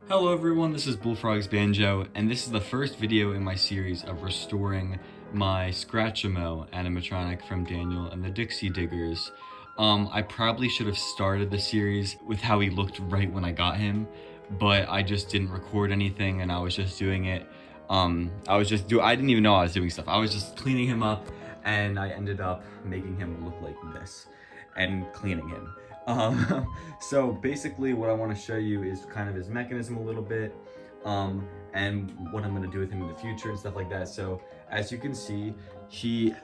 Hello everyone, this is Bullfrog's Banjo, and this is the first video in my series of restoring my Scratchmo animatronic from Daniel and the Dixie Diggers. I probably should have started the series with how he looked right when I got him, but I just didn't record anything and I was just doing it. I didn't even know I was doing stuff. I was just cleaning him up and I ended up making him look like this and cleaning him. So basically what I want to show you is kind of his mechanism a little bit, and what I'm going to do with him in the future and stuff like that. So as you can see,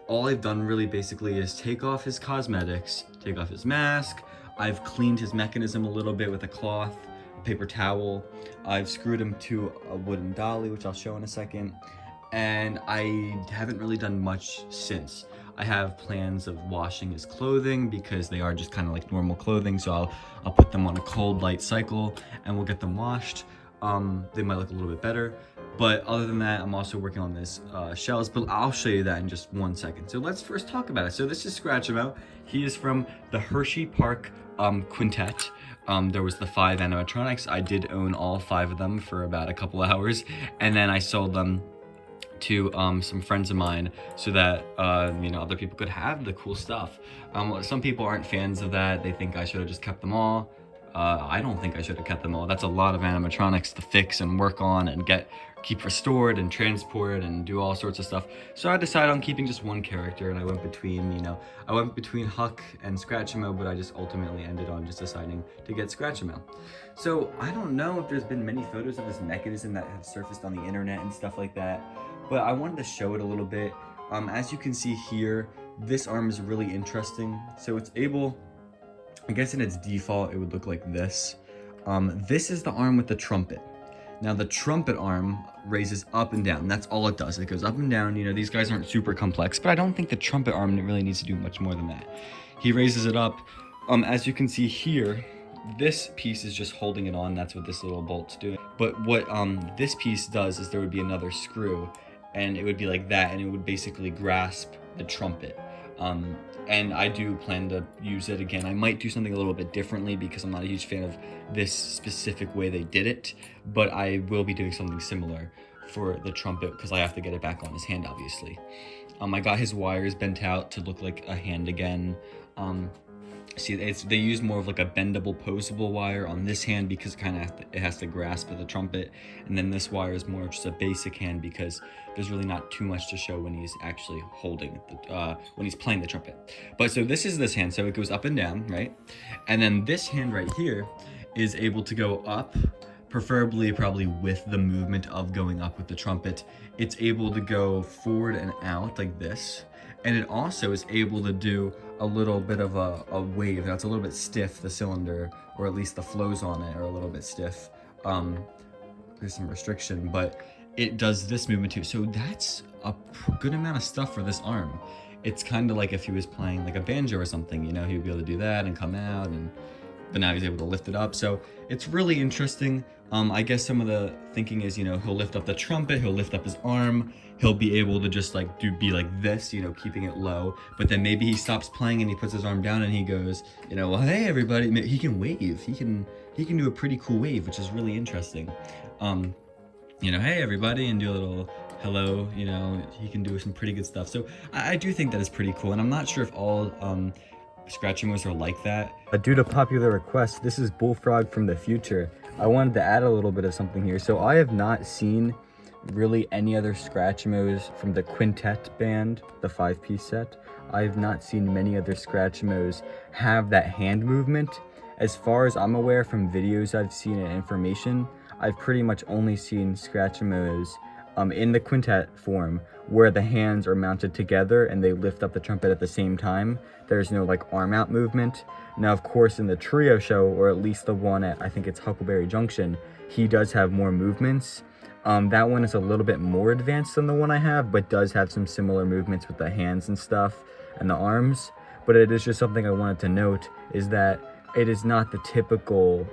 all I've done really basically is take off his cosmetics, take off his mask. I've cleaned his mechanism a little bit with a cloth, a paper towel. I've screwed him to a wooden dolly, which I'll show in a second. And I haven't really done much since. I have plans of washing his clothing because they are just kind of like normal clothing, so I'll put them on a cold light cycle and we'll get them washed. They might look a little bit better, but other than that, I'm also working on this shells, but I'll show you that in just 1 second. So let's first talk about it. So this is Scratchmo. He is from the Hershey Park Quintet. There was the 5 animatronics. I did own all 5 of them for about a couple hours, and then I sold them to some friends of mine so that other people could have the cool stuff. Some people aren't fans of that. They think I should have just kept them all. I don't think I should have kept them all. That's a lot of animatronics to fix and work on and keep restored and transport and do all sorts of stuff. So I decided on keeping just one character, and I went between Huck and Scratchmo, but I just ultimately ended on just deciding to get Scratchmo. So I don't know if there's been many photos of this mechanism that have surfaced on the internet and stuff like that, but I wanted to show it a little bit. As you can see here, this arm is really interesting. So it's able, I guess in its default, it would look like this. This is the arm with the trumpet. Now the trumpet arm raises up and down. That's all it does. It goes up and down. These guys aren't super complex, but I don't think the trumpet arm really needs to do much more than that. He raises it up. As you can see here, this piece is just holding it on. That's what this little bolt's doing. But what this piece does is there would be another screw, and it would be like that, and it would basically grasp the trumpet. And I do plan to use it again. I might do something a little bit differently because I'm not a huge fan of this specific way they did it, but I will be doing something similar for the trumpet because I have to get it back on his hand, obviously. I got his wires bent out to look like a hand again. See, they use more of like a bendable, posable wire on this hand because it has to grasp the trumpet, and then this wire is more just a basic hand because there's really not too much to show when he's actually holding when he's playing the trumpet. But so this is this hand, so it goes up and down, right? And then this hand right here is able to go up, preferably probably with the movement of going up with the trumpet. It's able to go forward and out like this. And it also is able to do a little bit of a wave. Now it's a little bit stiff, the cylinder, or at least the flows on it are a little bit stiff. There's some restriction, but it does this movement too. So that's a good amount of stuff for this arm. It's kind of like if he was playing like a banjo or something, he would be able to do that and come out, but now he's able to lift it up. So it's really interesting. I guess some of the thinking is, he'll lift up the trumpet, he'll lift up his arm, he'll be able to just be like this, keeping it low. But then maybe he stops playing and he puts his arm down and he goes, well, hey everybody. He can wave. He can do a pretty cool wave, which is really interesting. Hey everybody, and do a little hello. He can do some pretty good stuff. So I do think that is pretty cool, and I'm not sure if all Scratchmos are like that. Due to popular request, this is Bullfrog from the future. I wanted to add a little bit of something here. So I have not seen really any other Scratchmos from the Quintet band, the 5-piece set. I have not seen many other Scratchmos have that hand movement. As far as I'm aware from videos I've seen and information, I've pretty much only seen Scratchmos in the quintet form where the hands are mounted together and they lift up the trumpet at the same time. There's no like arm out movement. Now of course in the trio show, or at least the one at, I think it's Huckleberry Junction, he does have more movements. That one is a little bit more advanced than the one I have, but does have some similar movements with the hands and stuff and the arms. But it is just something I wanted to note, is that it is not the typical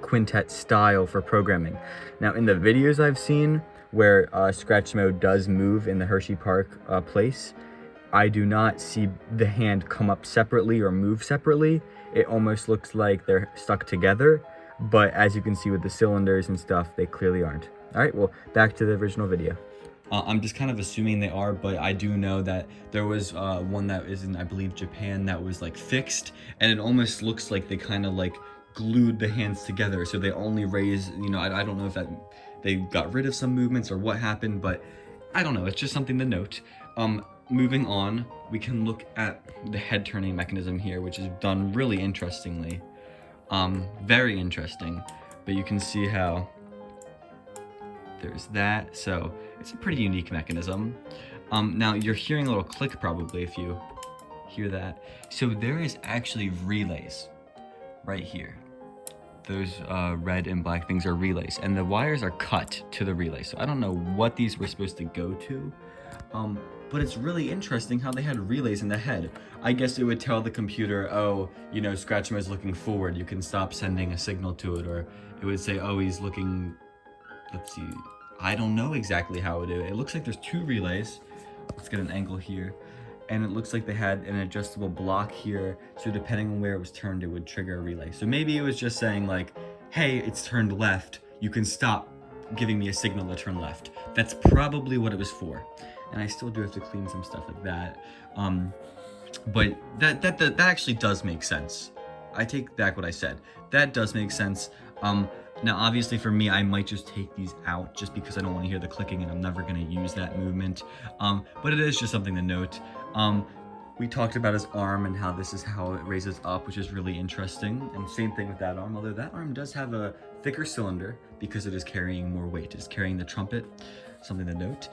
quintet style for programming. Now in the videos I've seen where Scratchmo does move in the Hershey Park place, I do not see the hand come up separately or move separately. It almost looks like they're stuck together. but as you can see with the cylinders and stuff, they clearly aren't. All right, well, back to the original video. I'm just kind of assuming they are, but I do know that there was one that is in, I believe, Japan that was like fixed, and it almost looks like they kind of like glued the hands together, so they only raise, you know, I don't know if that they got rid of some movements or what happened, but I don't know, it's just something to note. Moving on, we can look at the head turning mechanism here, which is done really interestingly. Very interesting, but you can see how there's that, so it's a pretty unique mechanism. Now you're hearing a little click probably if you hear that. So there is actually relays right here. Those red and black things are relays, and the wires are cut to the relay. So I don't know what these were supposed to go to, but it's really interesting how they had relays in the head. I guess it would tell the computer, oh, you know, Scratchmo is looking forward, you can stop sending a signal to it, or it would say, oh, he's looking, let's see, I don't know exactly how it is. It looks like there's two relays. Let's get an angle here. And it looks like they had an adjustable block here, so depending on where it was turned, it would trigger a relay. So maybe it was just saying like, hey, it's turned left, you can stop giving me a signal to turn left. That's probably what it was for. And I still do have to clean some stuff like that. But that actually does make sense. I take back what I said. That does make sense. Now, obviously for me, I might just take these out just because I don't want to hear the clicking and I'm never going to use that movement. But it is just something to note. We talked about his arm and how this is how it raises up, which is really interesting. And same thing with that arm, although that arm does have a thicker cylinder because it is carrying more weight. It's carrying the trumpet, something to note.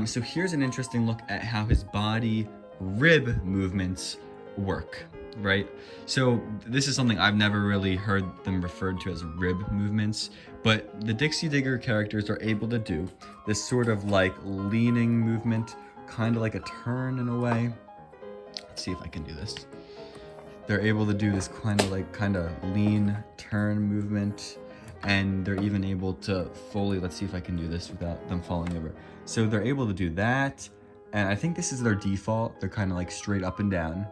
So here's an interesting look at how his body rib movements work, right? So this is something I've never really heard them referred to as rib movements, but the Dixie Digger characters are able to do this sort of like leaning movement, kind of like a turn in a way. Let's see if I can do this. They're able to do this kind of lean turn movement, and they're even able to fully, let's see if I can do this without them falling over. So they're able to do that, and I think this is their default. They're kind of like straight up and down,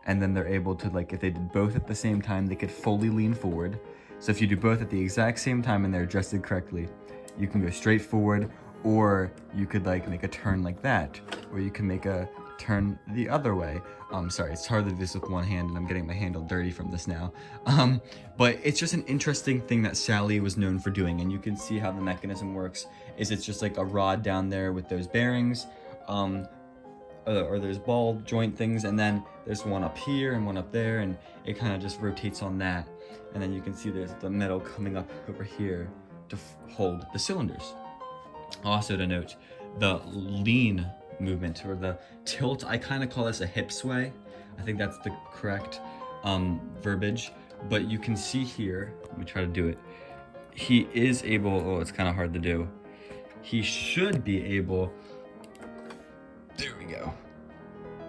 and then they're able to, like, if they did both at the same time, they could fully lean forward. So if you do both at the exact same time and they're adjusted correctly, you can go straight forward, or you could like make a turn like that, or you can make a turn the other way. Sorry, it's hard to do this with one hand and I'm getting my hand all dirty from this now. But it's just an interesting thing that Sally was known for doing, and you can see how the mechanism works is it's just like a rod down there with those bearings, or there's ball joint things, and then there's one up here and one up there, and it kind of just rotates on that. And then you can see there's the metal coming up over here to hold the cylinders. Also to note, the lean movement or the tilt, I kind of call this a hip sway. I think that's the correct verbiage, but you can see here, let me try to do it. He is able, oh, it's kind of hard to do. He should be able, there we go.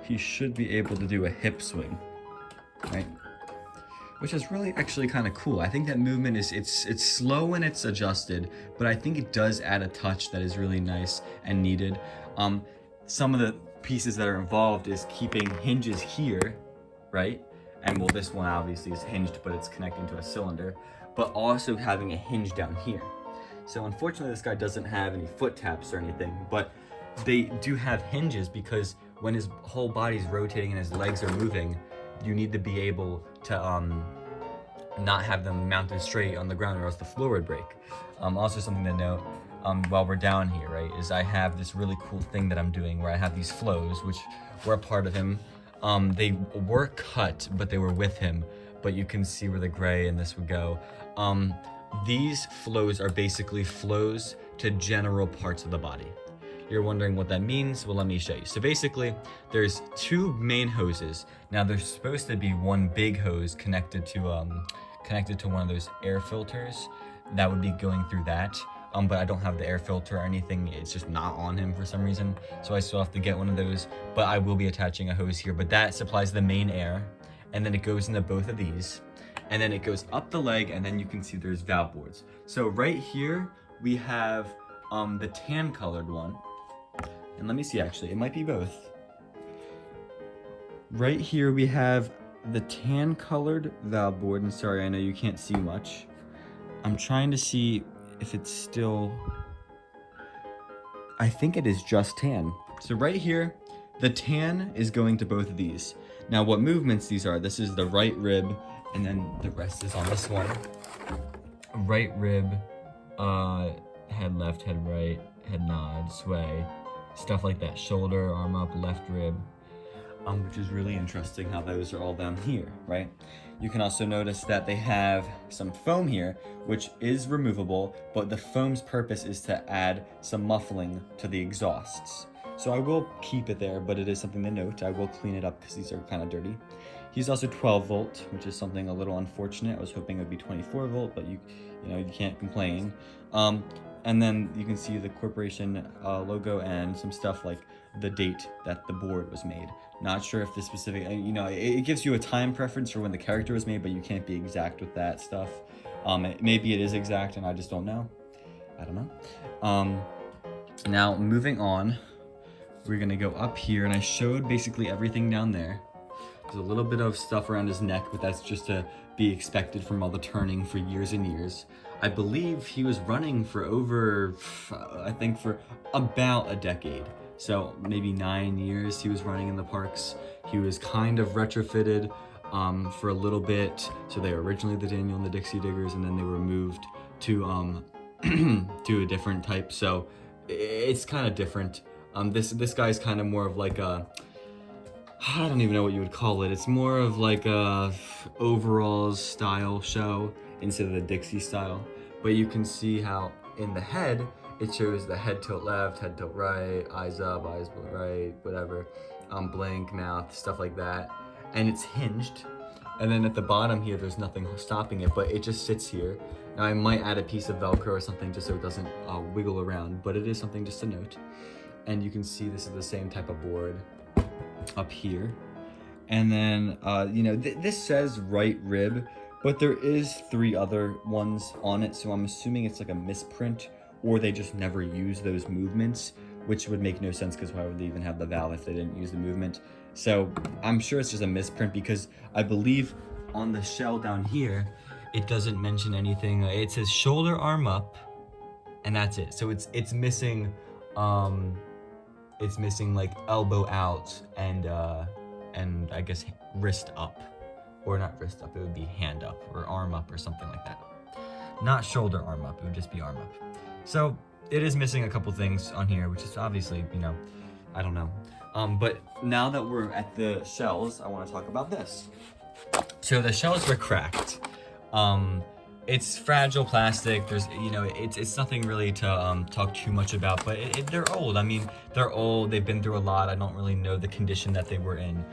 He should be able to do a hip swing, right? Which is really actually kind of cool. I think that movement is, it's slow when it's adjusted, but I think it does add a touch that is really nice and needed. Some of the pieces that are involved is keeping hinges here, right? And well, this one obviously is hinged, but it's connecting to a cylinder, but also having a hinge down here. So unfortunately, this guy doesn't have any foot taps or anything, but they do have hinges because when his whole body's rotating and his legs are moving, you need to be able to not have them mounted straight on the ground or else the floor would break. Also something to note, while we're down here, right, is I have this really cool thing that I'm doing where I have these flows, which were a part of him. They were cut, but they were with him, but you can see where the gray and this would go. These flows are basically flows to general parts of the body. You're wondering what that means? Well, let me show you. So basically, there's two main hoses. Now, there's supposed to be one big hose connected to one of those air filters that would be going through that. But I don't have the air filter or anything. It's just not on him for some reason. So I still have to get one of those, but I will be attaching a hose here. But that supplies the main air, and then it goes into both of these, and then it goes up the leg, and then you can see there's valve boards. So right here, we have the tan colored one. And let me see, actually, it might be both. Right here we have the tan colored valve board, and sorry, I know you can't see much. I'm trying to see if it's still, I think it is just tan. So right here, the tan is going to both of these. Now what movements these are, this is the right rib, and then the rest is on this one. Right rib, head left, head right, head nod, sway, stuff like that. Shoulder, arm up, left rib, which is really interesting how those are all down here, right? You can also notice that they have some foam here, which is removable, but the foam's purpose is to add some muffling to the exhausts. So I will keep it there, but it is something to note. I will clean it up because these are kind of dirty. He's also 12 volt, which is something a little unfortunate. I was hoping it would be 24 volt, but you know, you can't complain. And then you can see the corporation logo and some stuff like the date that the board was made. Not sure if the specific, you know, it gives you a time preference for when the character was made, but you can't be exact with that stuff. Maybe it is exact and I just don't know. I don't know. Now moving on, we're gonna go up here, and I showed basically everything down there. There's a little bit of stuff around his neck, but that's just to be expected from all the turning for years and years. I believe he was running for over, I think for about a decade. So maybe 9 years he was running in the parks. He was kind of retrofitted for a little bit. So they were originally the Daniel and the Dixie Diggers, and then they were moved to to a different type. So it's kind of different. This guy's kind of more of like a, I don't even know what you would call it. It's more of like a overalls style show instead of the Dixie style. But you can see how in the head, it shows the head tilt left, head tilt right, eyes up, eyes right, whatever, blank mouth, stuff like that. And it's hinged. And then at the bottom here, there's nothing stopping it, but it just sits here. Now I might add a piece of Velcro or something just so it doesn't wiggle around, but it is something just to note. And you can see this is the same type of board up here. And then, you know, this says right rib, but there is 3 other ones on it. So I'm assuming it's like a misprint, or they just never use those movements, which would make no sense because why would they even have the valve if they didn't use the movement? So I'm sure it's just a misprint because I believe on the shell down here, it doesn't mention anything. It says shoulder arm up, and that's it. So it's missing, like elbow out and I guess wrist up, or not wrist up. It would be hand up or arm up or something like that. Not shoulder arm up. It would just be arm up. So it is missing a couple things on here, which is obviously, you know, I don't know. But now that we're at the shells, I want to talk about this. So the shells were cracked. It's fragile plastic. There's, you know, it's nothing really to talk too much about, but they're old. I mean, they're old. They've been through a lot. I don't really know the condition that they were in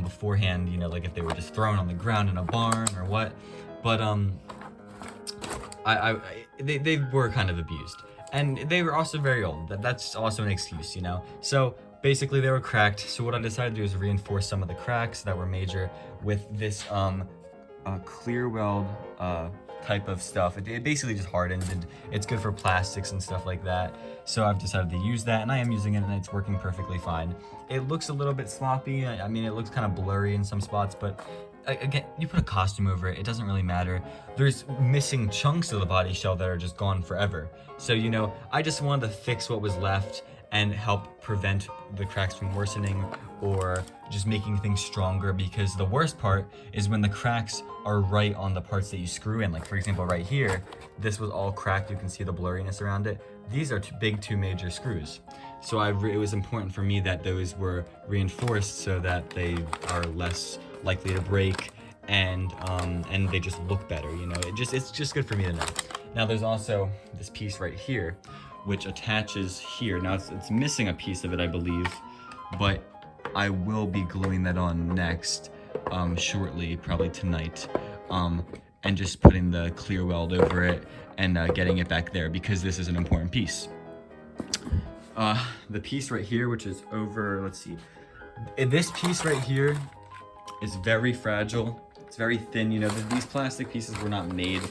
beforehand. You know, like if they were just thrown on the ground in a barn or what. But they were kind of abused, and they were also very old. That's also an excuse, you know. So basically, they were cracked. So what I decided to do is reinforce some of the cracks that were major with this clear weld type of stuff. It basically just hardens, and it's good for plastics and stuff like that. So I've decided to use that, and I am using it, and it's working perfectly fine. It looks a little bit sloppy. I mean, it looks kind of blurry in some spots, but again, you put a costume over it, it doesn't really matter. There's missing chunks of the body shell that are just gone forever. So, you know, I just wanted to fix what was left and help prevent the cracks from worsening or just making things stronger, because the worst part is when the cracks are right on the parts that you screw in. Like for example, right here, this was all cracked. You can see the blurriness around it. These are two major screws. So it was important for me that those were reinforced so that they are less likely to break, and they just look better, you know. It's just good for me to know. Now there's also this piece right here, which attaches here. Now it's missing a piece of it, I believe, but I will be gluing that on next, shortly, probably tonight, and just putting the clear weld over it and getting it back there, because this is an important piece. The piece right here, which is over, let's see, this piece right here is very fragile. It's very thin. You know, these plastic pieces were not made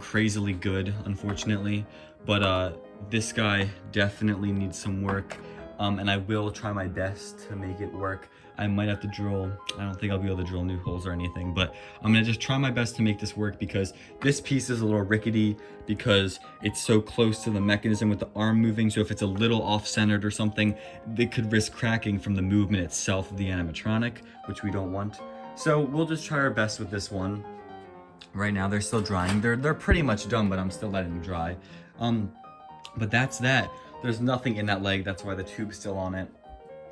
crazily good, unfortunately, but this guy definitely needs some work. and I will try my best to make it work. I might have to drill, I don't think I'll be able to drill new holes or anything, but I'm gonna just try my best to make this work because this piece is a little rickety because it's so close to the mechanism with the arm moving. So if it's a little off-centered or something, it could risk cracking from the movement itself of the animatronic, which we don't want. So we'll just try our best with this one. Right now they're still drying. They're pretty much done, but I'm still letting them dry. But that's that. There's nothing in that leg, that's why the tube's still on it.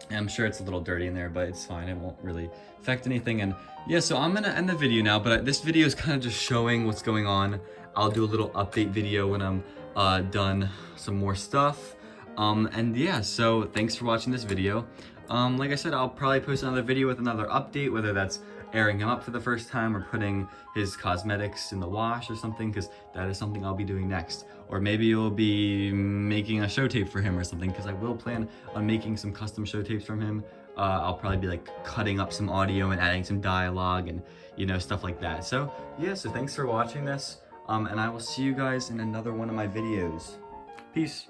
And I'm sure it's a little dirty in there, but it's fine. It won't really affect anything. And yeah, so I'm gonna end the video now, but this video is kind of just showing what's going on. I'll do a little update video when I'm done some more stuff. And yeah, so thanks for watching this video. Like I said, I'll probably post another video with another update, whether that's airing him up for the first time or putting his cosmetics in the wash or something, because that is something I'll be doing next. Or maybe you'll be making a show tape for him or something, because I will plan on making some custom show tapes from him. I'll probably be like cutting up some audio and adding some dialogue and, you know, stuff like that. So yeah, so thanks for watching this, and I will see you guys in another one of my videos. Peace.